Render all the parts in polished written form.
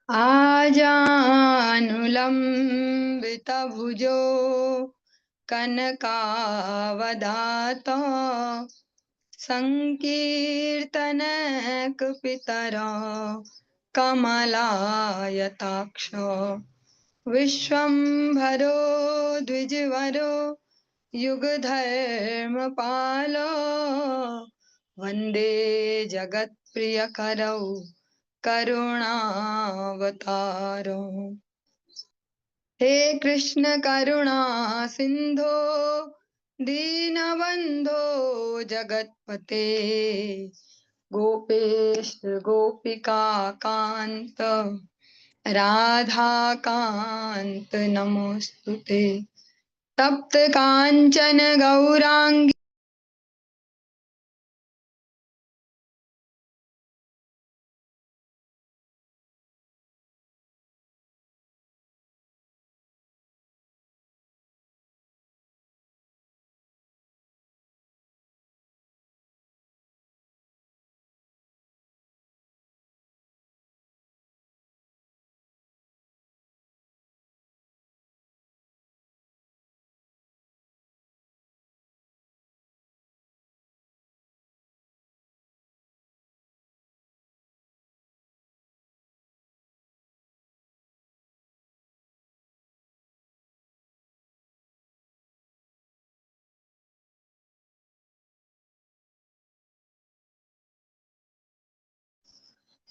आजानुलम्बितभुजो कनकावदाता संकीर्तनैकपितरा कमलायताक्ष विश्वम्भरो द्विजवरो युगधर्मपालो वन्दे जगत्प्रियकरौ करुणावतारो। हे कृष्ण करुणा सिंधो दीनबंधो जगत्पते गोपेश गोपिका कांत राधा कांत नमोस्तुते। तप्त कांचन गौरांगी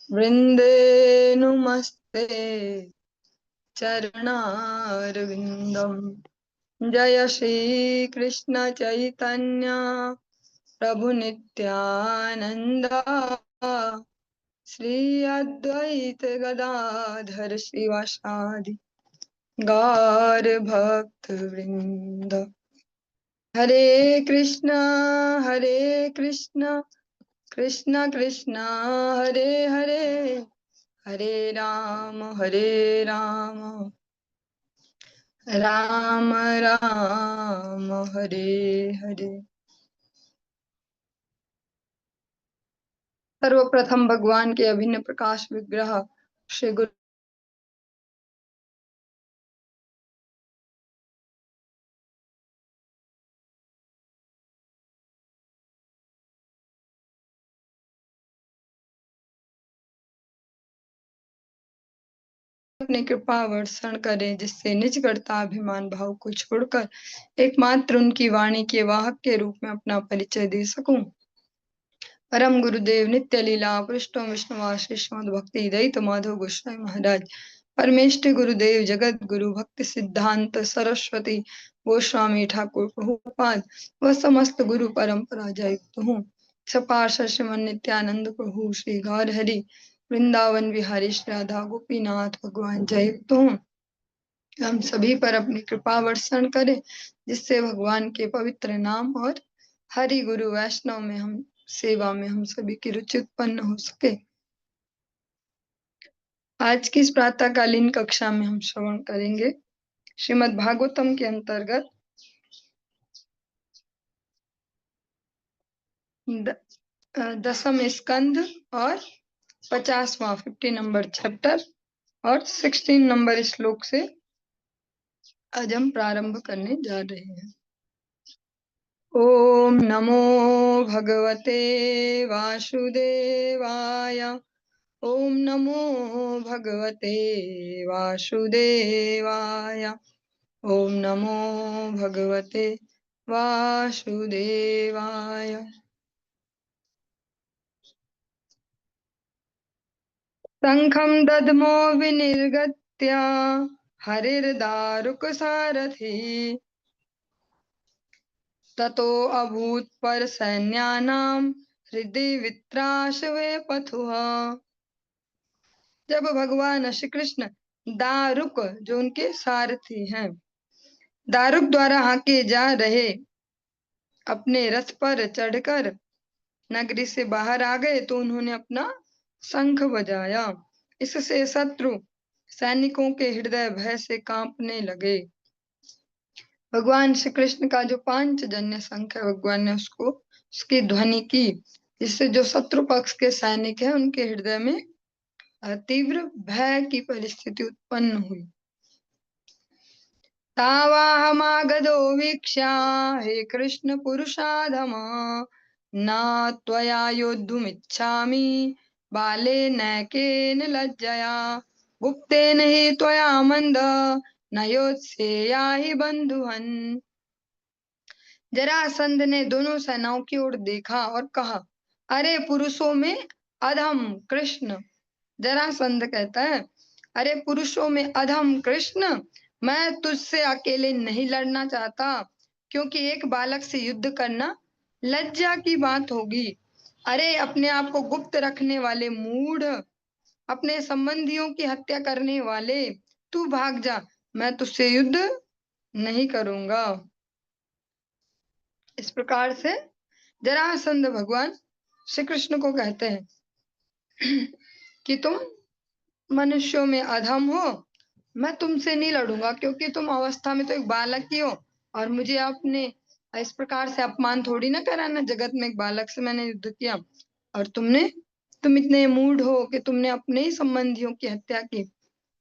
वृन्देनुमस्ते चरणारविन्दम्। जय श्री कृष्ण चैतन्य प्रभु नित्यानंद श्री अद्वैत गदाधर श्रीवासादि गौर भक्त वृंद। हरे कृष्णा कृष्ण कृष्ण हरे हरे, हरे राम राम राम हरे हरे। सर्वप्रथम भगवान के अभिन्न प्रकाश विग्रह श्री गुरु अपनी कृपा वर्षण करें, जिससे निज कर्ता अभिमान भाव को छोड़कर एकमात्र उनकी वाणी के वाहक के रूप में अपना परिचय दे सकूं। परम गुरुदेव नित्य लीला पृष्ठों विष्णुवास श्रीमद भक्ति दयित माधव गोस्वामी महाराज, परमेष्ठ गुरुदेव जगत गुरु भक्ति सिद्धांत सरस्वती गोस्वामी ठाकुर प्रभुपाद व समस्त गुरु परंपरा जयुक्त हूँ। सपार्षद श्रीमन नित्यानंद प्रभु श्री गौर हरि वृंदावन बिहारी श्री राधा गोपीनाथ भगवान जयुक्त हूँ। हम सभी पर अपनी कृपा वर्षण करें, जिससे भगवान के पवित्र नाम और हरि गुरु वैष्णव में हम सेवा में हम सभी की रुचि उत्पन्न हो सके। आज की इस प्रातःकालीन कक्षा में हम श्रवण करेंगे श्रीमद् भागवतम के अंतर्गत दसम स्कंद और 50वां 50 नंबर चैप्टर और 16 नंबर श्लोक से आज हम प्रारंभ करने जा रहे हैं। ओम नमो भगवते वासुदेवाय। ओम नमो भगवते वासुदेवाय। ओम नमो भगवते वासुदेवाय। शंखं दद्मो विनिर्गत्य हरिर्दारुकसारथि ततो अभूत पर सैन्यानां हृदि वित्राशवे पथुः। जब भगवान श्री कृष्ण दारुक, जो उनके सारथी हैं, दारुक द्वारा हाके जा रहे अपने रथ पर चढ़कर नगरी से बाहर आ गए, तो उन्होंने अपना शंख बजाया। इससे शत्रु सैनिकों के हृदय भय से कांपने लगे। भगवान श्री कृष्ण का जो पांचजन्य शंख है, भगवान ने उसको उसकी ध्वनि की, जिससे जो शत्रु पक्ष के सैनिक हैं उनके हृदय में तीव्र भय की परिस्थिति उत्पन्न हुई। तावाहमागधो वीक्ष्या हे कृष्ण पुरुषाधम न त्वया योद्धुमिच्छामि बालेन नैकेन लज्जया गुप्तेन हि त्वया मंद न योत्सेया हि बंधुहन्। जरासंध ने दोनों सेनाओं की ओर देखा और कहा, अरे पुरुषों में अधम कृष्ण। जरासंध कहता है, अरे पुरुषों में अधम कृष्ण, मैं तुझसे अकेले नहीं लड़ना चाहता, क्योंकि एक बालक से युद्ध करना लज्जा की बात होगी। अरे अपने आप को गुप्त रखने वाले मूढ़, अपने संबंधियों की हत्या करने वाले, तू भाग जा, मैं तुझसे युद्ध नहीं करूंगा। इस प्रकार से जरासंध भगवान श्री कृष्ण को कहते हैं कि तुम मनुष्यों में अधम हो, मैं तुमसे नहीं लड़ूंगा, क्योंकि तुम अवस्था में तो एक बालक ही हो और मुझे आपने इस प्रकार से अपमान थोड़ी ना कराना। जगत में एक बालक से मैंने युद्ध किया और तुम इतने मूढ़ हो कि तुमने अपने ही संबंधियों की हत्या की।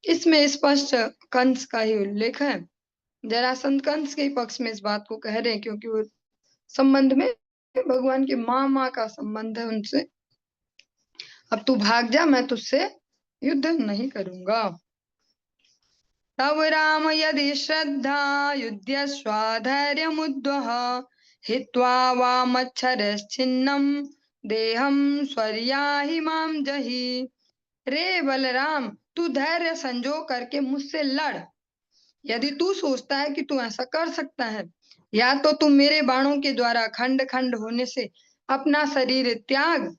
इसमें स्पष्ट कंस का ही उल्लेख है। जरासंध कंस के पक्ष में इस बात को कह रहे हैं, क्योंकि वो संबंध में भगवान की माँ का संबंध है उनसे। अब तू भाग जा, मैं तुझसे युद्ध नहीं करूंगा। तव राम यदि श्रद्धा युध्यस्वाधैर्यमुद्वह हित्वा वामच्छरश्छिन्नम देहम स्वर्याहि माम जहि। रे बलराम, तू धैर्य संजो करके मुझसे लड़। यदि तू सोचता है कि तू ऐसा कर सकता है, या तो तू मेरे बाणों के द्वारा खंड खंड होने से अपना शरीर त्याग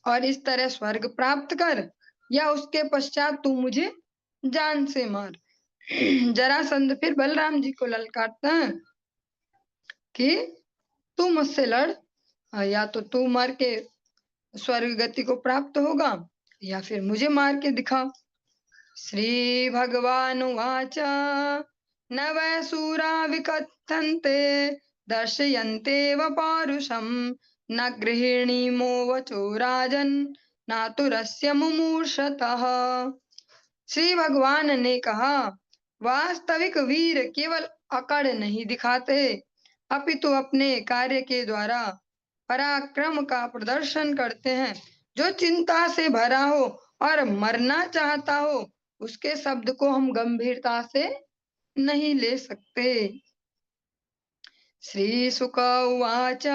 और इस तरह स्वर्ग प्राप्त कर, या उसके पश्चात तू मुझे जान से मार। जरासंध फिर बलराम जी को ललकारता है कि तू मुझसे लड़, या तो तू मर के स्वर्ग गति को प्राप्त होगा, या फिर मुझे मार के दिखा। श्री भगवानुवाच न वै सूरा विकथन्ते दर्शयन्तेव पौरुषं न गृहीणीमो वचो राजन् नातुरस्य मुमूर्षतः। श्री भगवान ने कहा, वास्तविक वीर केवल अकड़ नहीं दिखाते, अपितु अपने कार्य के द्वारा पराक्रम का प्रदर्शन करते हैं। जो चिंता से भरा हो और मरना चाहता हो, उसके शब्द को हम गंभीरता से नहीं ले सकते। श्री शुक उवाच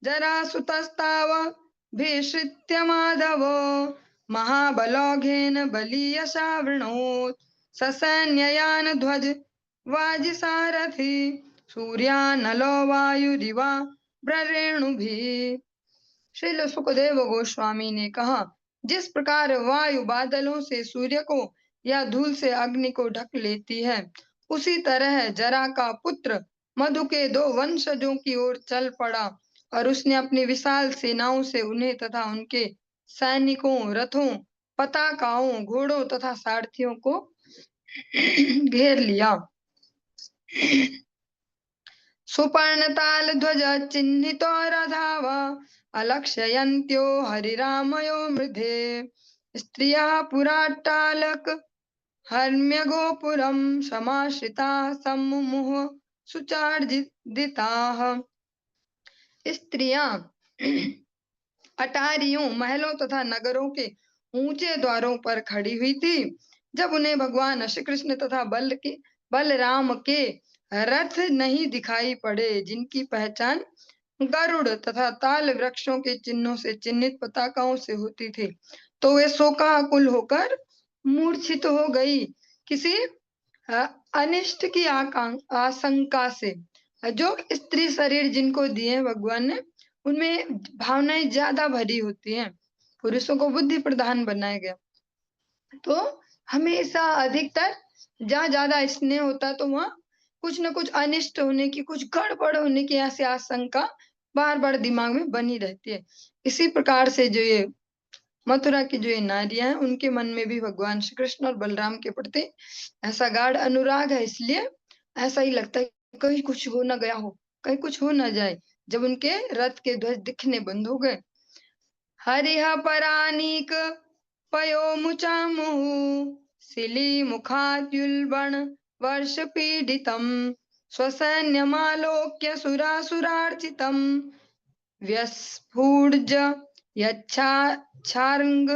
जरासुतस्ताव भीषित्य माधवो महाबलौघेन बलीयसा वृणोत् ससैन्ययान ध्वज वाजिसारथि सूर्यानलो वायुरिवा ब्ररेणुभिः। श्रील सुखदेव गोस्वामी ने कहा, जिस प्रकार वायु बादलों से सूर्य को या धूल से अग्नि को ढक लेती है, उसी तरह जरा का पुत्र मधु के दो वंशजों की ओर चल पड़ा और उसने अपनी विशाल सेनाओं से उन्हें तथा उनके सैनिकों, रथों, पताकाओं, घोड़ों तथा सारथियों को घेर लिया। सुपर्णतालध्वज चिह्नितो रथाव अलक्ष्यन्त्यो हरिरामयो मृधे स्त्रियः पुराट्टालक हर्म्यगोपुरं समाश्रिताः सम्मुमुः सुचार्जिताः। स्त्रियां अटारियों, महलों तथा नगरों के ऊंचे द्वारों पर खड़ी हुई थी। जब उन्हें भगवान श्री कृष्ण तथा बलराम के रथ नहीं दिखाई पड़े, जिनकी पहचान गरुड़ तथा ताल वृक्षों के चिन्हों से चिन्हित पताकाओं से होती थी, तो वे शोकाकुल होकर मूर्छित हो गई, किसी अनिष्ट की आशंका से। जो स्त्री शरीर जिनको दिए भगवान ने, उनमें भावनाएं ज्यादा भरी होती हैं। पुरुषों को बुद्धि प्रधान बनाया गया, तो हमेशा अधिकतर जहाँ ज्यादा स्नेह होता है, तो वहाँ कुछ न कुछ अनिष्ट होने की, कुछ गड़बड़ होने की ऐसी आशंका बार बार दिमाग में बनी रहती है। इसी प्रकार से जो ये मथुरा की जो ये नारियां हैं, उनके मन में भी भगवान श्री कृष्ण और बलराम के प्रति ऐसा गाढ़ अनुराग है, इसलिए ऐसा ही लगता है कहीं कुछ हो ना गया हो, कहीं कुछ हो ना जाए। जब उनके रथ के ध्वज दिखने बंद हो गए, हरिह परानीक पयोमुचामुः शिलीमुखाद्युल्बण वर्षपीडितम् स्वसैन्यमालोक्य सुरासुरार्चितम् व्यस्फुर्ज यच्छार्ङ्ग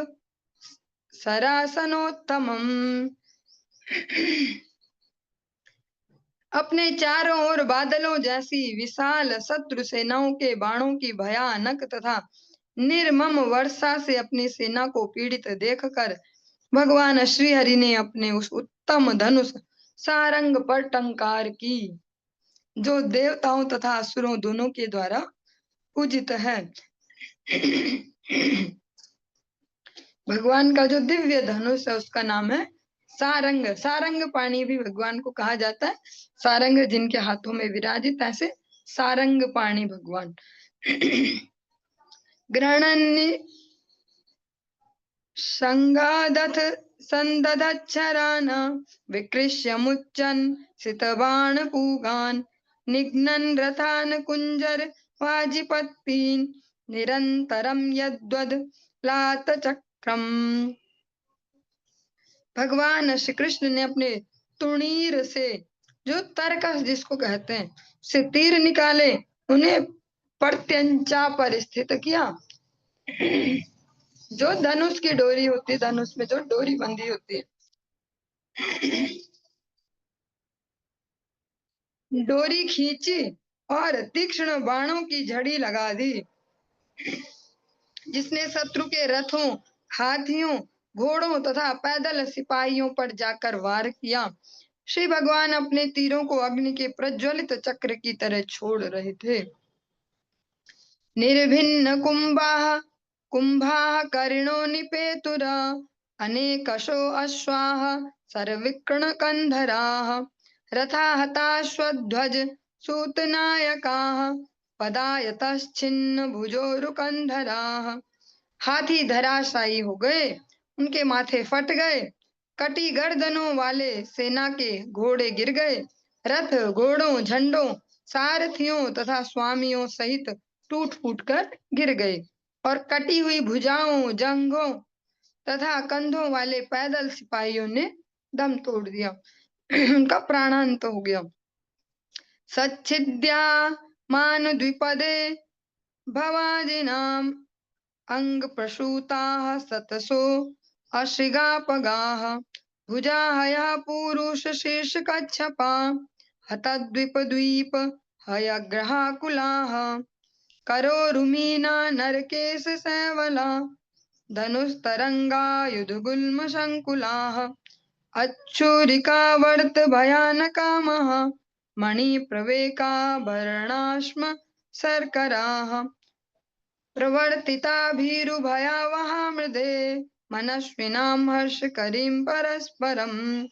सरासनोत्तमम्। अपने चारों ओर बादलों जैसी विशाल शत्रु सेनाओं के बाणों की भयानक तथा निर्मम वर्षा से अपनी सेना को पीड़ित देखकर भगवान श्रीहरि ने अपने उस उत्तम धनुष सारंग पर टंकार की, जो देवताओं तथा असुरों दोनों के द्वारा पूजित है। भगवान का जो दिव्य धनुष है उसका नाम है सारंग। सारंग पाणी भी भगवान को कहा जाता है। सारंग जिनके हाथों में विराजित, ऐसे सारंग पाणी भगवान। ग्रहणन्य संगादथ संदधच्छरान विकृष्य मुच्चन सितबाण पूगान निघ्नन रथान कुंजर वाजिपत्तीन निरंतरम यद्वद लात चक्रम। भगवान श्री कृष्ण ने अपने तुणीर से, जो तरकस जिसको कहते हैं, से तीर निकाले, उन्हें प्रत्यंचा पर स्थित किया। जो धनुष की डोरी होती है, धनुष में जो डोरी बंधी होती है, डोरी खींची और तीक्ष्ण बाणों की झड़ी लगा दी, जिसने शत्रु के रथों, हाथियों, घोड़ों तथा पैदल सिपाहियों पर जाकर वार किया। श्री भगवान अपने तीरों को अग्नि के प्रज्वलित चक्र की तरह छोड़ रहे थे। निर्भिन्न कुंभाः कुंभाः कर्णो निपेतुरा अनेकशो अश्वाः सर्विकृण कंधराः रथा हताश्वध्वज सूतनायकाः पदायतश्छिन्न भुजोरुकंधराः। हाथी धराशायी हो गए, उनके माथे फट गए, कटी गर्दनों वाले सेना के घोड़े गिर गए, रथ, घोड़ों, झंडों, सारथियों तथा स्वामियों सहित टूट फूट कर गिर गए, और कटी हुई भुजाओं, जंघों तथा कंधों वाले पैदल सिपाहियों ने दम तोड़ दिया। उनका प्राणांत हो गया। सच्छिद्या मान द्विपदे भवाजिनाम अंग प्रसूताः सतसो अश्रिगापगाः भुजाहया पुरुष शीर्ष कच्छपा हतद्वीप द्वीप हयग्रहाकुलाः करोरुमीना नरकेश सैवला धनुस्तरंगायुधगुल्म शंकुलाः अच्छुरिकावर्त भयानकामः मणिप्रवेकाभरणाश्म शर्कराः प्रवर्तिताभिरुभयावहा मृदे मनस्विनां हर्षकरीं परस्परम्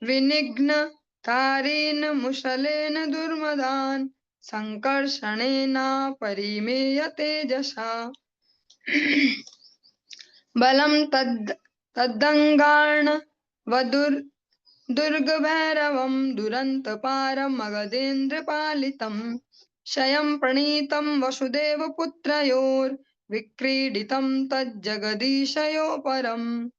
विनिघ्न तारेण मुशलेन दुर्मदान् संकर्षणेन परिमेय तेजसा बलं तद्दङ्गार्ण दुर्गभैरवं दुरन्तपारं मगधेन्द्रपालितं शयं प्रणीतं वसुदेवपुत्रयोर्विक्रीडितं तज्जगदीशयो परम्।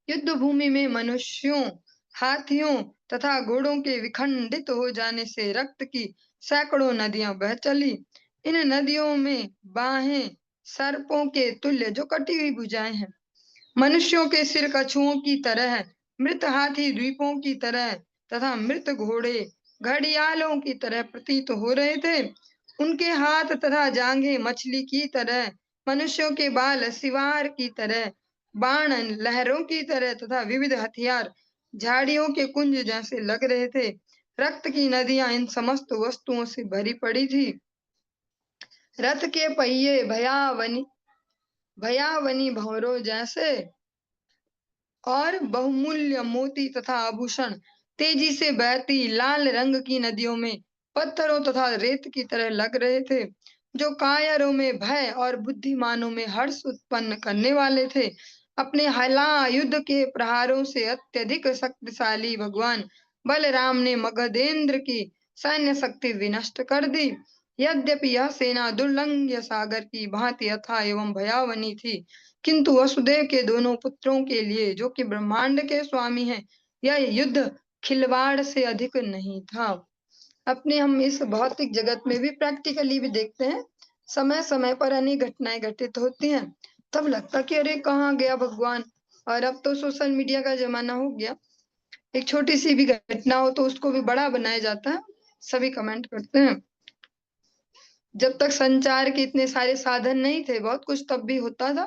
युद्ध भूमि में मनुष्यों, हाथियों तथा घोड़ों के विखंडित हो जाने से रक्त की सैकड़ों नदियां बह चली। इन नदियों में बाहें सर्पों के तुल्य जो कटी हुई भुजाएं हैं, मनुष्यों के सिर कछुओं की तरह, मृत हाथी द्वीपों की तरह तथा मृत घोड़े घड़ियालों की तरह प्रतीत हो रहे थे। उनके हाथ तथा जांघें मछली की तरह, मनुष्यों के बाल सिवार की तरह, बाण लहरों की तरह तथा विविध हथियार झाड़ियों के कुंज जैसे लग रहे थे। रक्त की नदियां इन समस्त वस्तुओं से भरी पड़ी थी। रथ के पहिए भयावनी भंवरों जैसे और बहुमूल्य मोती तथा आभूषण तेजी से बहती लाल रंग की नदियों में पत्थरों तथा रेत की तरह लग रहे थे, जो कायरों में भय और बुद्धिमानों में हर्ष उत्पन्न करने वाले थे। अपने हलायुध के प्रहारों से अत्यधिक शक्तिशाली भगवान बलराम ने मगधेंद्र की सैन्य शक्ति विनष्ट कर दी। यद्यपि यह सेना दुर्लंघ्य सागर की भांति अथाह एवं भयावनी थी, किंतु वसुदेव के दोनों पुत्रों के लिए, जो कि ब्रह्मांड के स्वामी हैं, यह युद्ध खिलवाड़ से अधिक नहीं था। अपने हम इस भौतिक जगत में भी प्रैक्टिकली भी देखते हैं, समय समय पर अनेक घटनाएं घटित होती हैं, तब लगता कि अरे कहाँ गया भगवान। और अब तो सोशल मीडिया का जमाना हो गया, एक छोटी सी भी घटना हो तो उसको भी बड़ा बनाया जाता है, सभी कमेंट करते हैं। जब तक संचार के इतने सारे साधन नहीं थे, बहुत कुछ तब भी होता था,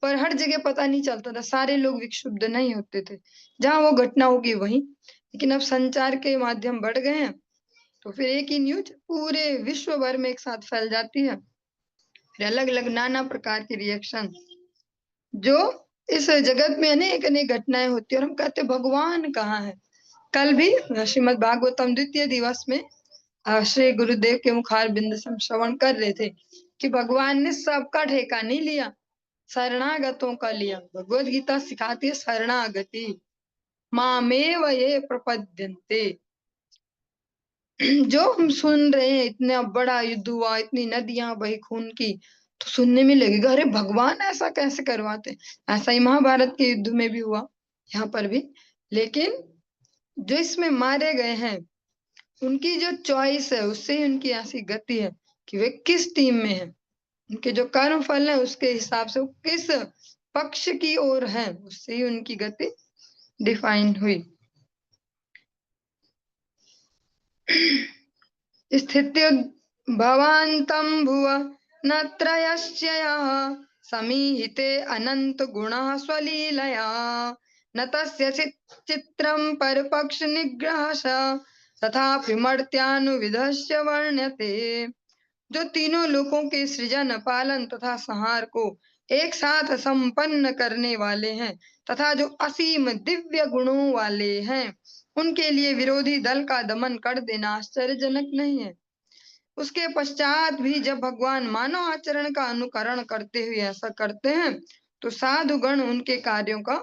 पर हर जगह पता नहीं चलता था, सारे लोग विक्षुब्ध नहीं होते थे, जहां वो घटना होगी वहीं। लेकिन अब संचार के माध्यम बढ़ गए हैं, तो फिर एक ही न्यूज पूरे विश्व भर में एक साथ फैल जाती है, फिर अलग अलग नाना प्रकार के रिएक्शन, जो इस जगत में अनेक अनेक घटनाएं होती है, और हम कहते भगवान कहाँ है। कल भी श्रीमद् भागवतम द्वितीय दिवस में श्री गुरुदेव के मुखार बिंद से हम श्रवण कर रहे थे कि भगवान ने सबका ठेका नहीं लिया, शरणागतों का लिया। भगवत गीता सिखाती है शरणागति, मामेव ये प्रपद्यन्ते। जो हम सुन रहे हैं, इतना बड़ा युद्ध हुआ, इतनी नदियां बही खून की, तो सुनने में लगेगा अरे भगवान ऐसा कैसे करवाते। ऐसा ही महाभारत के युद्ध में भी हुआ, यहाँ पर भी। लेकिन जो इसमें मारे गए हैं, उनकी जो चॉइस है, उससे ही उनकी ऐसी गति है कि वे किस टीम में है, उनके जो कर्म फल है उसके हिसाब से वो किस पक्ष की ओर है, उससे ही उनकी गति डिफाइन हुई। स्थित्यो भवान्तं भुव न त्रयश्चयः समीहिते अनंत गुणः स्वलीलया न तस्य चित्रं परपक्ष निग्रहश तथापि मर्त्यानुविधस्य वर्ण्यते। जो तीनों लोकों के सृजन, पालन तथा संहार को एक साथ संपन्न करने वाले हैं तथा जो असीम दिव्य गुणों वाले हैं, उनके लिए विरोधी दल का दमन कर देना आश्चर्यजनक नहीं है। उसके पश्चात भी जब भगवान मानव आचरण का अनुकरण करते हुए ऐसा करते हैं, तो साधु गण उनके कार्यों का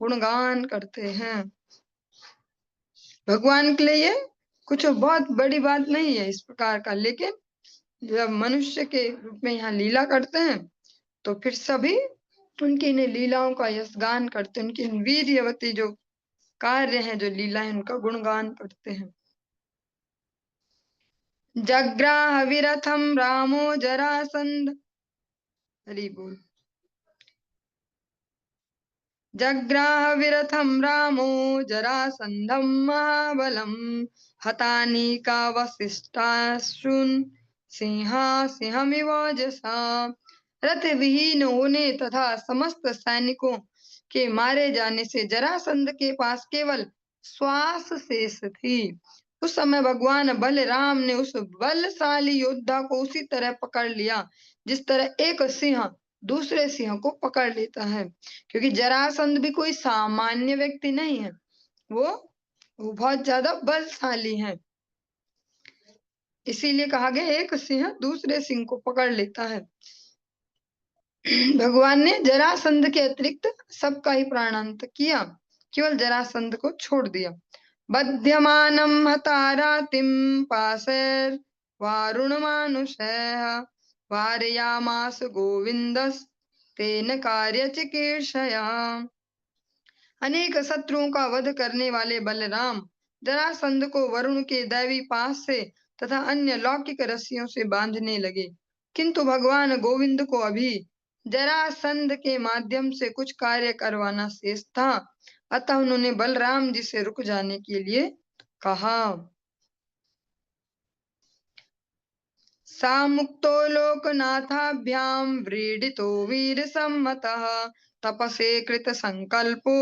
गुणगान करते हैं। भगवान के लिए ये कुछ बहुत बड़ी बात नहीं है इस प्रकार का, लेकिन जब मनुष्य के रूप में यहाँ लीला करते हैं, तो फिर सभी उनकी इन लीलाओं का यशगान करते हैं, उनकी वीर्यवती जो कार्य हैं, जो लीला है, उनका गुणगान करते हैं। जग्राह विरथम रामो जरासंध, हरि बोल। जग्राह विरथम रामो जरासंधम महाबलम हतानीका वसिष्ठाश्रुन सिंहा सिंहमिवाजसा। रथ विहीन होने तथा समस्त सैनिकों के मारे जाने से जरासंध के पास केवल श्वास शेष थी। उस समय भगवान बलराम ने उस बलशाली योद्धा को उसी तरह पकड़ लिया जिस तरह एक सिंह दूसरे सिंह को पकड़ लेता है, क्योंकि जरासंध भी कोई सामान्य व्यक्ति नहीं है, वो बहुत ज्यादा बलशाली है। इसीलिए कहा गया एक सिंह दूसरे सिंह को पकड़ लेता है। भगवान ने जरासंध के अतिरिक्त सबका ही प्राणांत किया, केवल जरासंध को छोड़ दिया। बध्यमानम हतारातिम पाशैर वारुणमानुषैः वारयामास गोविंदस् तेन कार्य चिकीर्षया। अनेक शत्रुओं का वध करने वाले बलराम जरासंध को वरुण के दैवी पास से तथा अन्य लौकिक रस्सियों से बांधने लगे, किंतु भगवान गोविंद को अभी जरासंध के माध्यम से कुछ कार्य करवाना शेष था, अतः उन्होंने बलराम जी से रुक जाने के लिए कहा। सा मुक्तो लोकनाथाभ्यां व्रीडितो वीर सम्मतः तपसे कृत संकल्पो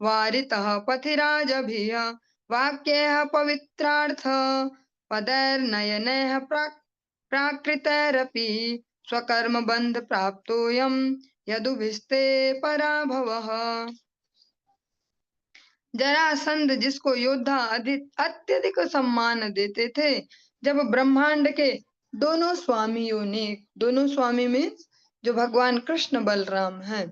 वारितः पथिराजभिः वाक्यैः पवित्रार्थ पदैर्नयनैः प्राकृतैरपि स्वकर्म बंध प्राप्तोऽयं यदुभिस्ते पराभवः। जरासंध जिसको योद्धा अत्यधिक सम्मान देते थे, जब ब्रह्मांड के दोनों स्वामियों ने, दोनों स्वामी में जो भगवान कृष्ण बलराम हैं,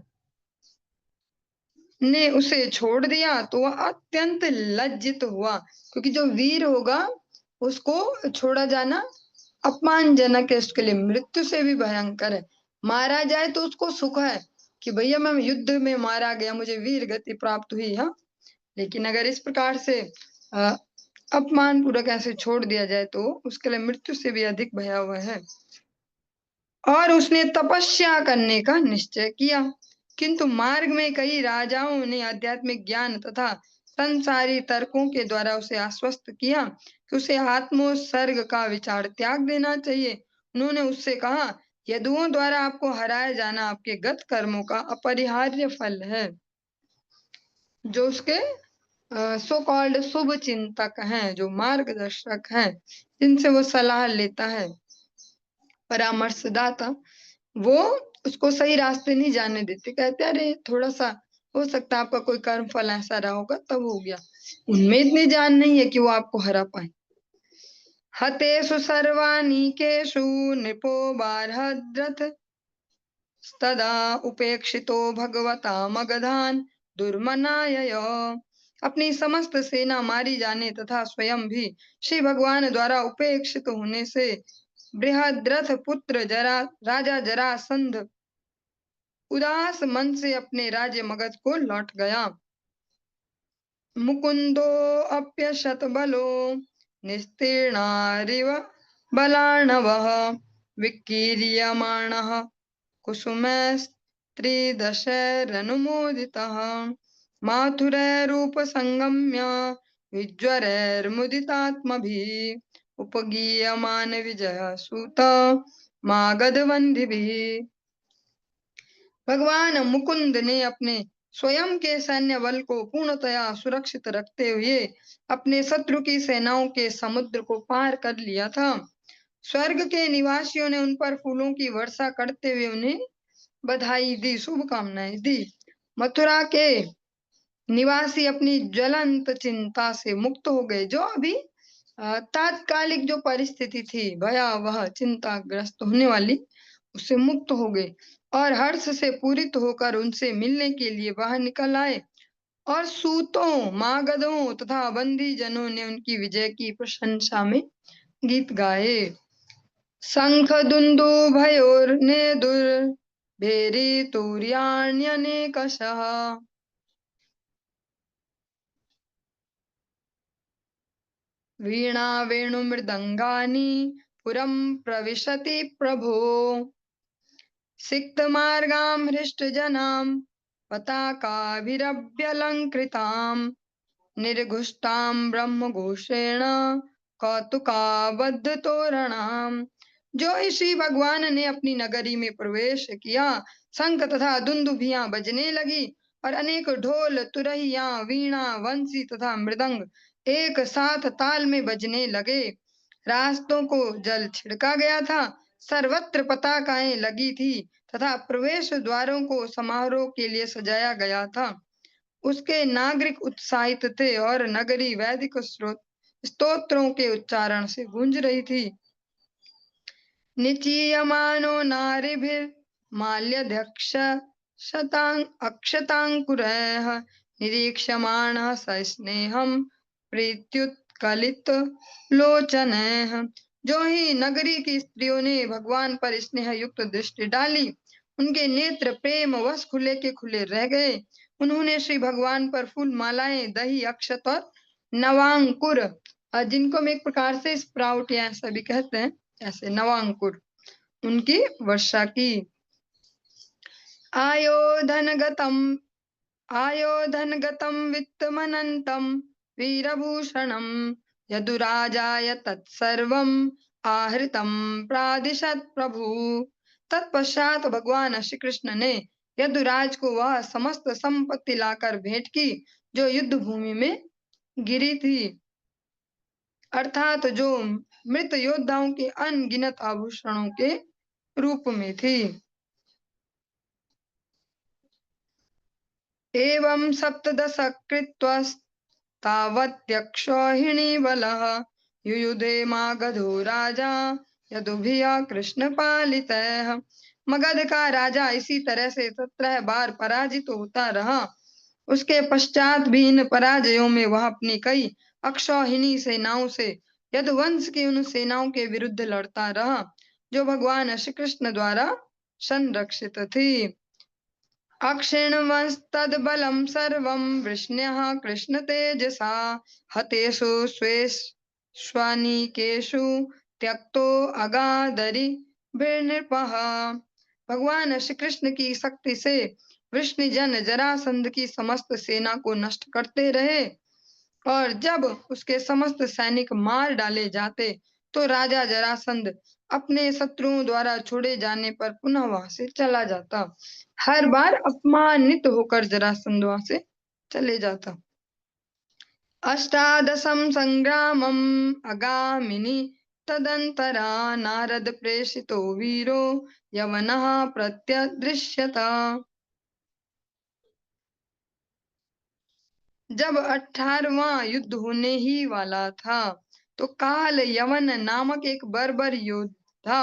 ने उसे छोड़ दिया, तो वह अत्यंत लज्जित हुआ, क्योंकि जो वीर होगा उसको छोड़ा जाना अपमानजनक है, उसके लिए मृत्यु से भी भयंकर है। मारा जाए तो उसको सुख है कि भैया मैं युद्ध में मारा गया, मुझे वीर गति प्राप्त हुई है, लेकिन अगर इस प्रकार से अपमान पूर्वक ऐसे छोड़ दिया जाए तो उसके लिए मृत्यु से भी अधिक भयावह है। और उसने तपस्या करने का निश्चय किया, किंतु मार्ग में कई राजाओं ने आध्यात्मिक ज्ञान तथा संसारी तर्कों के द्वारा उसे आश्वस्त किया कि उसे आत्मोत्सर्ग का विचार त्याग देना चाहिए। उन्होंने उससे कहा, यदुओं द्वारा आपको हराया जाना आपके गत कर्मों का अपरिहार्य फल है। जो उसके सो कॉल्ड शुभ चिंतक हैं, जो मार्गदर्शक हैं, जिनसे वो सलाह लेता है, परामर्शदाता, वो उसको सही रास्ते नहीं जाने देते। कहते हैं अरे थोड़ा सा हो सकता है आपका कोई कर्म फल ऐसा रहा होगा तब हो गया। उनमें इतनी जान नहीं है कि वो आपको हरा पाए। हतेषु सर्वानीकेषु नृपो बार्हद्रथ तदा उपेक्षितो भगवता मगधान दुर्मनायय। अपनी समस्त सेना मारी जाने तथा स्वयं भी श्री भगवान द्वारा उपेक्षित होने से बृहद्रथ पुत्र राजा जरासंध उदास मन से अपने राज्य मगध को लौट गया। मुकुंदो अप्यशत बलो निस्तीर्णारिव बलार्णवः विकीर्यमाणः कुसुमैस्त्रिदशैरनुमोदितः माथुरैरूपसंगम्य विज्वरैर्मुदितात्मभिः उपगीयमान विजयसूत मागधवन्दिभिः। भगवान मुकुंद ने अपने स्वयं के सैन्य बल को पूर्णतया सुरक्षित रखते हुए अपने शत्रु की सेनाओं के समुद्र को पार कर लिया था। स्वर्ग के निवासियों ने उन पर फूलों की वर्षा करते हुए उन्हें बधाई दी, शुभकामनाएं दी। मथुरा के निवासी अपनी ज्वलंत चिंता से मुक्त हो गए। जो अभी तात्कालिक जो परिस्थिति थी भयावह चिंताग्रस्त होने वाली, उससे मुक्त हो गए और हर्ष से पूरित होकर उनसे मिलने के लिए बाहर निकल आए। और सूतों, मागधों तथा बंदी जनों ने उनकी विजय की प्रशंसा में गीत गाए। शंख दुन्दुभयोर्नेदुर भेरी तुर्याण्यनेकशः वीणा वेणुमृदंगानि पुरं प्रविशति प्रभो सिक्तमार्गां हृष्टजनां पताकाभिरभ्यलंकृतां निर्घुष्टां ब्रह्मघोषेण कौतुकाबद्ध तोरणाम। जो ही श्री भगवान ने अपनी नगरी में प्रवेश किया, शंख तथा दुंदुभियां बजने लगी और अनेक ढोल, तुरहियां, वीणा, वंशी तथा मृदंग एक साथ ताल में बजने लगे। रास्तों को जल छिड़का गया था, सर्वत्र पताकाएं लगी थी तथा प्रवेश द्वारों को समारोह के लिए सजाया गया था। उसके नागरिक उत्साहित थे और नगरी वैदिक स्तोत्रों के उच्चारण से गूंज रही थी। निचीयमानो नारिभिर् माल्यध्यक्ष अक्षतांकुरैः निरीक्ष्यमाणः सस्नेहं प्रीत्युत्कलित लोचनैः। जो ही नगरी की स्त्रियों ने भगवान पर स्नेह युक्त दृष्टि डाली, उनके नेत्र प्रेम वश खुले के खुले रह गए। उन्होंने श्री भगवान पर फूल मालाएं, दही, अक्षत और नवांकुर, जिनको हम एक प्रकार से स्प्राउट या ऐसा भी कहते हैं, ऐसे नवांकुर, उनकी वर्षा की। आयोधनगतं वित्तमनन्तं वीरभूषणं यदुराजाय तत्सर्वं आहृतं प्रादिशत् प्रभु। तत्पश्चात भगवान श्री कृष्ण ने यदुराज को वह समस्त संपत्ति लाकर भेंट की जो युद्ध भूमि में गिरी थी, अर्थात जो मृत योद्धाओं के अनगिनत आभूषणों के रूप में थी। एवं सप्तदश कृत्वस्तावत्यक्षौहिणी बलः युयुधे मागधो राजा यदुभिः कृष्ण पालितः। मगध का राजा इसी तरह से 17 बार पराजित होता रहा। उसके पश्चात भी इन पराजयों में वह अपनी कई अक्षौहिणी सेनाओं से यदुवंश की उन सेनाओं के विरुद्ध लड़ता रहा जो भगवान श्री कृष्ण द्वारा संरक्षित थी। अक्षिण्वंस्तद्बलं सर्वं वृष्ण्यः कृष्णतेजसा हतेषु स्वेष्वानिकेषु त्यक्तो अगादरि नृपः। भगवान श्री कृष्ण की शक्ति से वृष्णिजन जरासंध की समस्त सेना को नष्ट करते रहे, और जब उसके समस्त सैनिक मार डाले जाते तो राजा जरासंध अपने शत्रुओं द्वारा छोड़े जाने पर पुनः वहां से चला जाता। हर बार अपमानित होकर जरासंध वहां से चले जाता। अष्टादशम संग्रामम अगामिनी तदंतरा नारद प्रेषितो वीरो यवनः प्रत्यदृश्यत। जब 18वां युद्ध होने ही वाला था तो काल यवन नामक एक बर्बर योद्धा,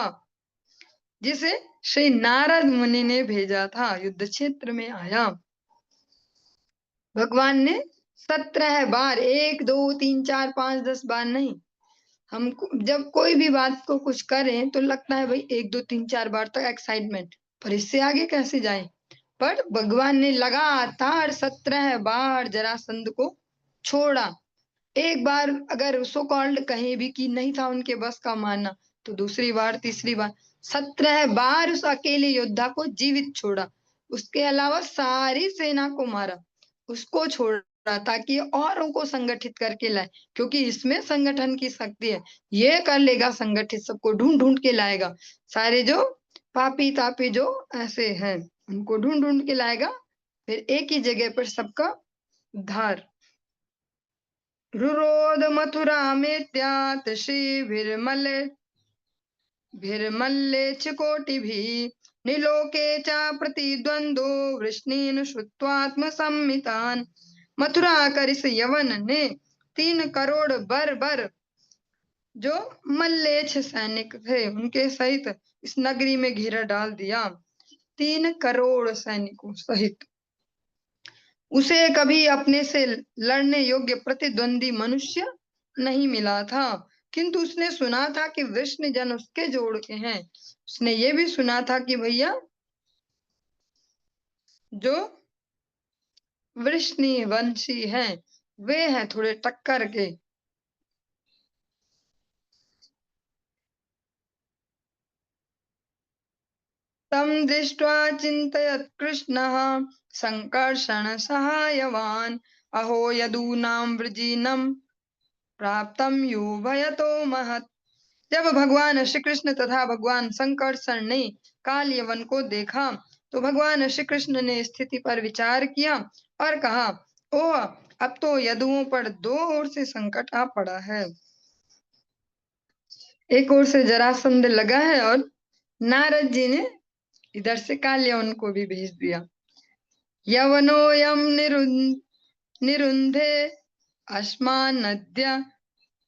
जिसे श्री नारद मुनि ने भेजा था, युद्ध क्षेत्र में आया। भगवान ने 17 बार, 1 2 3 4 5 10 बार नहीं, हम जब कोई भी बात को कुछ करें तो लगता है भाई 1 2 3 4 बार तक एक्साइटमेंट, पर इससे आगे कैसे जाएं। पर भगवान ने लगातार 17 बार जरासंध को छोड़ा। एक बार अगर सो कॉल्ड कहीं भी कि नहीं था उनके बस का मानना, तो दूसरी बार, तीसरी बार, 17 बार उस अकेले योद्धा को जीवित छोड़ा। उसके अलावा सारी सेना को मारा, उसको छोड़ा ताकि औरों को संगठित करके लाए, क्योंकि इसमें संगठन की शक्ति है। ये कर लेगा संगठित, सबको ढूंढ ढूंढ के लाएगा, सारे जो पापी तापी जो ऐसे हैं उनको ढूंढ ढूंढ के लाएगा, फिर एक ही जगह पर सबका उद्धार। रुरोध मथुरा में त्यात श्रीभिर्मल्ले च कोटिभिः निलोके च प्रतिद्वंद्वो वृष्णीन् श्रुत्वात्म सम्मितान्। मथुरा कर इस यवन ने 3 करोड़ बर जो मल्लेच्छ सैनिक थे उनके सहित इस नगरी में घेरा डाल दिया, 3 करोड़ सैनिकों सहित। उसे कभी अपने से लड़ने योग्य प्रतिद्वंदी मनुष्य नहीं मिला था, किंतु उसने सुना था कि वृष्ण जन उसके जोड़ के हैं। उसने ये भी सुना था कि भैया जो वृष्णि वंशी हैं वे हैं थोड़े टक्कर के। तम दृष्ट्वा चिन्तयत् कृष्णः संकर्षण सहायवान अहो यदूनां वृजीनम प्राप्तम यो भयतो महत्। जब भगवान श्री कृष्ण तथा भगवान संकर्षण ने काल यवन को देखा तो भगवान श्री कृष्ण ने स्थिति पर विचार किया और कहा, ओह अब तो यदुओं पर 2 ओर से संकट आ पड़ा है। एक ओर से जरासंध लगा है और नारद जी ने इधर से काल यवन को भी भेज दिया। यवनोयम निरुंधे अस्मान नद्या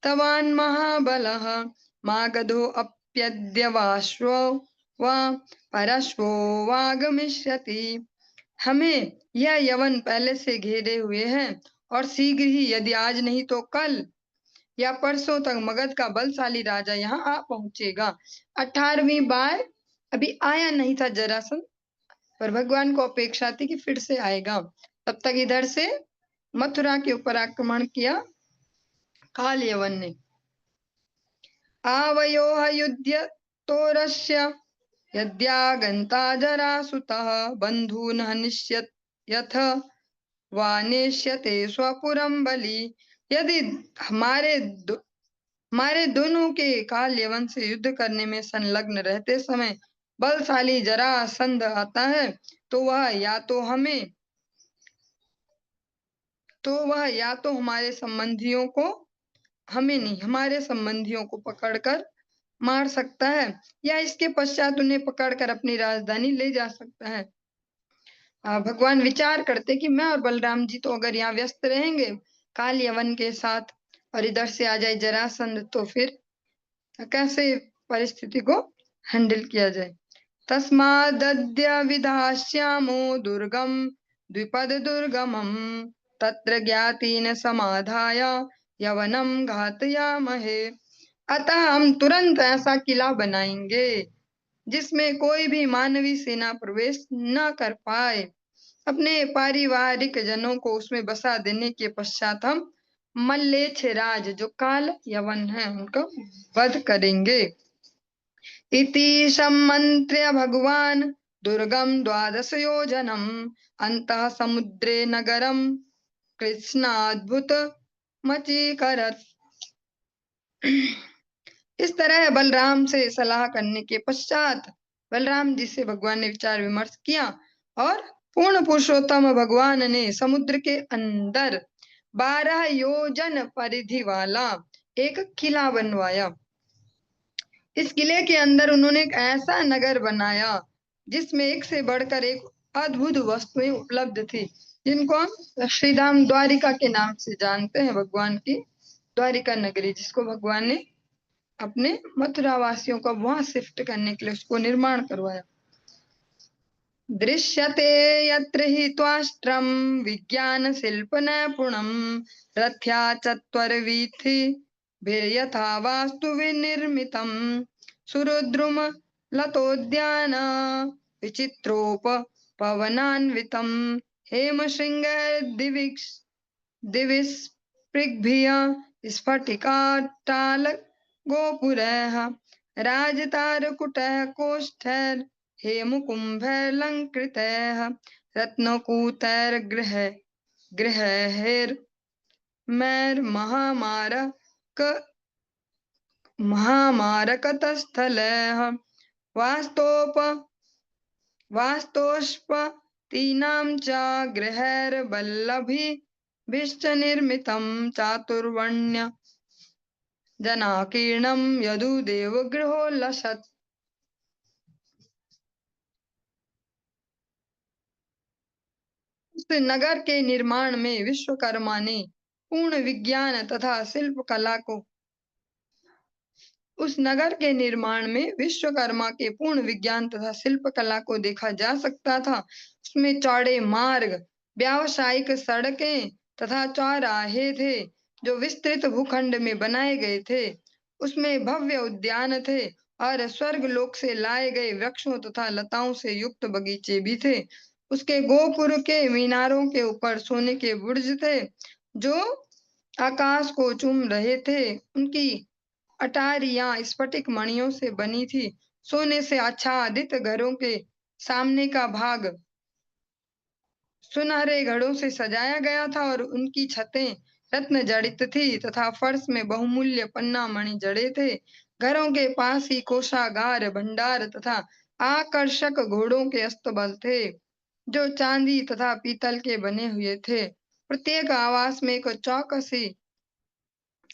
तवान महाबलः मागधो अप्यद्य वाश्वो वा परश्वो वागमिष्यति। हमें यह यवन पहले से घेरे हुए हैं और शीघ्र ही, यदि आज नहीं तो कल या परसों तक मगध का बलशाली राजा यहाँ आ पहुंचेगा। 18वीं बार अभी आया नहीं था जरासंध, पर भगवान को अपेक्षा थी कि फिर से आएगा। तब तक इधर से मथुरा के ऊपर आक्रमण किया काल यवन ने। आवयोः युध्यतोरस्य यद्यागन्ता जरासुतः बन्धून् हनिष्यत् यथ वा नेष्यते स्वपुरं बलि। यदि हमारे दोनों के काल यवन से युद्ध करने में संलग्न रहते समय बलशाली जरासंध आता है तो वह या तो हमारे संबंधियों को, हमें नहीं हमारे संबंधियों को पकड़कर मार सकता है, या इसके पश्चात उन्हें पकड़कर अपनी राजधानी ले जा सकता है। भगवान विचार करते कि मैं और बलराम जी तो अगर यहाँ व्यस्त रहेंगे काल यवन के साथ और इधर से आ जाए जरासंध, तो फिर कैसे परिस्थिति को हैंडल किया जाए। तस्मादद्य विधास्यामो दुर्गम द्विपद दुर्गमम तत्र ज्ञातीन समाधाय यवनम घातयामहे। अतः हम तुरंत ऐसा किला बनाएंगे जिसमें कोई भी मानवी सेना प्रवेश न कर पाए, अपने पारिवारिक जनों को उसमें बसा देने के पश्चात हम मल्लेच्छराज जो काल यवन है उनका वध करेंगे। इति सम्मन्त्र्य भगवान् दुर्गम 12 योजनम् अन्तः समुद्रे नगरम कृष्णाद्भुत मचीकरत्। इस तरह बलराम से सलाह करने के पश्चात बलराम जी से भगवान ने विचार विमर्श किया और पूर्ण पुरुषोत्तम भगवान ने समुद्र के अंदर 12 योजन परिधि वाला एक किला बनवाया। इस किले के अंदर उन्होंने एक ऐसा नगर बनाया जिसमें एक से बढ़कर एक अद्भुत वस्तुएं उपलब्ध थी, जिनको हम श्रीधाम द्वारिका के नाम से जानते हैं। भगवान की द्वारिका नगरी, जिसको भगवान ने अपने मथुरा वासियों को वहां शिफ्ट करने के लिए उसको निर्माण करवाया। दृश्यते यत्र हि त्वाष्ट्रम विज्ञान शिल्प नैपुणम रथ्या चत्वरवीथि भिर्यथा वास्तु विनिर्मितम सुरुद्रुम लतोद्यान विचित्रोप पवनान्वितम हेम श्रृंग दिविस्पृग्भिः स्फटिकाटाल गोपुरैः राजतारकुटः कोष्ठैर् हेमकुम्भैरलङ्कृतैः रत्नकूटैर्गृहैर्महामारकतस्थलैः वास्तोष्पतीनां च गृहैर्वल्लभिभिश्च निर्मितं चातुर्वर्ण्य जनाकीर्णं यदुदेवगृहोल्लसत्। उस नगर के निर्माण में विश्वकर्मा ने पूर्ण विज्ञान तथा शिल्प कला को उस नगर के निर्माण में विश्वकर्मा के पूर्ण विज्ञान तथा शिल्प कला को देखा जा सकता था। उसमें चौड़े मार्ग, व्यावसायिक सड़कें तथा चौराहे थे जो विस्तृत भूखंड में बनाए गए थे। उसमें भव्य उद्यान थे और स्वर्ग लोक से लाए गए वृक्षों तथा लताओं से युक्त बगीचे भी थे। उसके गोपुर के मीनारों के ऊपर सोने के बुर्ज थे जो आकाश को चूम रहे थे। उनकी अटारियां स्फटिक मणियों से बनी थी। सोने से आच्छादित घरों के सामने का भाग सुनहरे घड़ों से सजाया गया था और उनकी छतें रत्न जड़ित थी तथा फर्श में बहुमूल्य पन्ना मणि जड़े थे। घरों के पास ही कोषागार, भंडार तथा आकर्षक घोड़ों के अस्तबल थे जो चांदी तथा पीतल के बने हुए थे। प्रत्येक आवास में एक चौकसी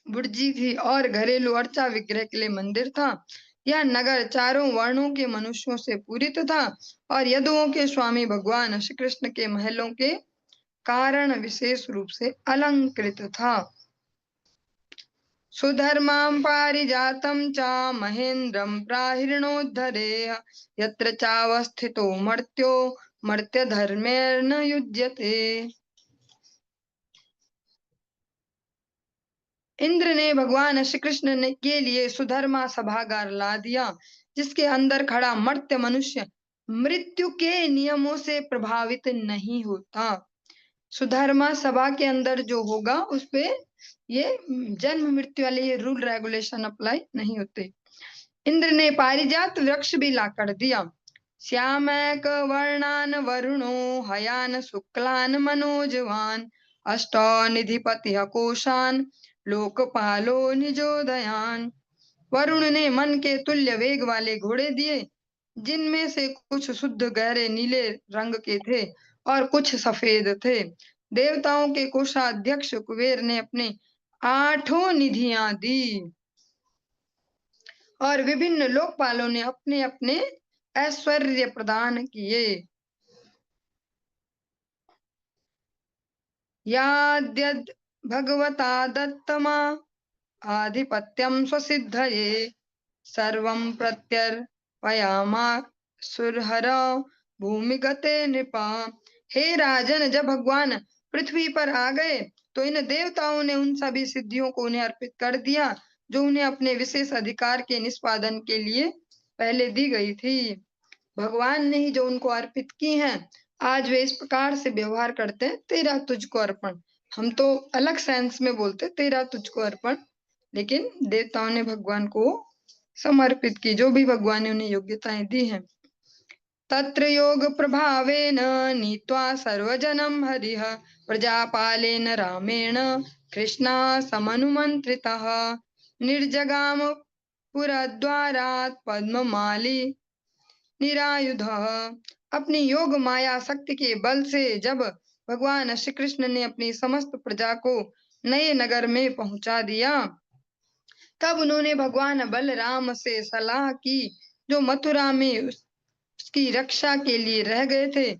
बुर्जी थी और घरेलू अर्चा विग्रह के लिए मंदिर था। यह नगर चारों वर्णों के मनुष्यों से पूरित था और यदुओं के स्वामी भगवान श्री कृष्ण के महलों के कारण विशेष रूप से अलंकृत था। सुधर्मां पारिजातं च महेन्द्रं प्राहिणोद्धरेः यत्र चावस्थितो मर्त्यो मर्त्यधर्मेण युज्यते। इंद्र ने भगवान श्री कृष्ण ने के लिए सुधर्मा सभागार ला दिया जिसके अंदर खड़ा मर्त्य मनुष्य मृत्यु के नियमों से प्रभावित नहीं होता। सुधर्मा सभा के अंदर जो होगा उस पे ये जन्म मृत्यु वाले ये रूल रेगुलेशन अप्लाई नहीं होते। इंद्र ने पारिजात वृक्ष भी ला कर दिया। श्यामैक वर्णान वरुणो हयान शुक्लान मनोजवान अष्टौ निधिपति कोशान लोकपालो निजोदयान। वरुण ने मन के तुल्य वेग वाले घोड़े दिए जिनमें से कुछ शुद्ध गहरे नीले रंग के थे और कुछ सफेद थे। देवताओं के कोषाध्यक्ष कुबेर ने अपने 8 निधियां दी और विभिन्न लोकपालों ने अपने अपने ऐश्वर्य प्रदान किए। याद्यद् भगवता दत्तमा आधिपत्यं स्वसिद्धये सर्वं प्रत्यर्पयामासुरहर भूमिगते नृपा। हे राजन, जब भगवान पृथ्वी पर आ गए तो इन देवताओं ने उन सभी सिद्धियों को उन्हें अर्पित कर दिया जो उन्हें अपने विशेष अधिकार के निष्पादन के लिए पहले दी गई थी। भगवान ने ही जो उनको अर्पित की हैं आज वे इस प्रकार से व्यवहार करते हैं, तेरा तुझको अर्पण। हम तो अलग सेंस में बोलते तेरा तुझको अर्पण, लेकिन देवताओं ने भगवान को समर्पित की, जो भी भगवान ने उन्हें योग्यताएं दी हैं। तत्र योग प्रभावेन नीत्वा सर्वजनं हरिः प्रजापालेन रामेण कृष्णा समनुमन्त्रितः निर्जगाम पुरद्वारात् पद्ममाली निरायुधः। अपनी योग माया शक्ति के बल से जब भगवान श्री कृष्ण ने अपनी समस्त प्रजा को नए नगर में पहुंचा दिया, तब उन्होंने भगवान बलराम से सलाह की, जो मथुरा में उसकी रक्षा के लिए रह गए थे।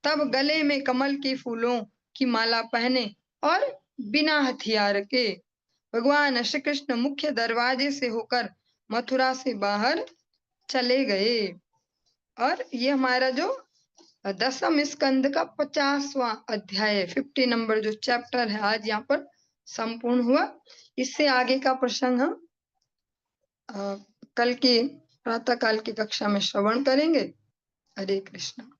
तब गले में कमल के फूलों की माला पहने और बिना हथियार के भगवान श्री कृष्ण मुख्य दरवाजे से होकर मथुरा से बाहर चले गए। और ये हमारा जो 10वें स्कंद का 50वां अध्याय 50 नंबर जो चैप्टर है, आज यहाँ पर संपूर्ण हुआ। इससे आगे का प्रसंग हम कल की प्रातः काल की कक्षा में श्रवण करेंगे। हरे कृष्ण।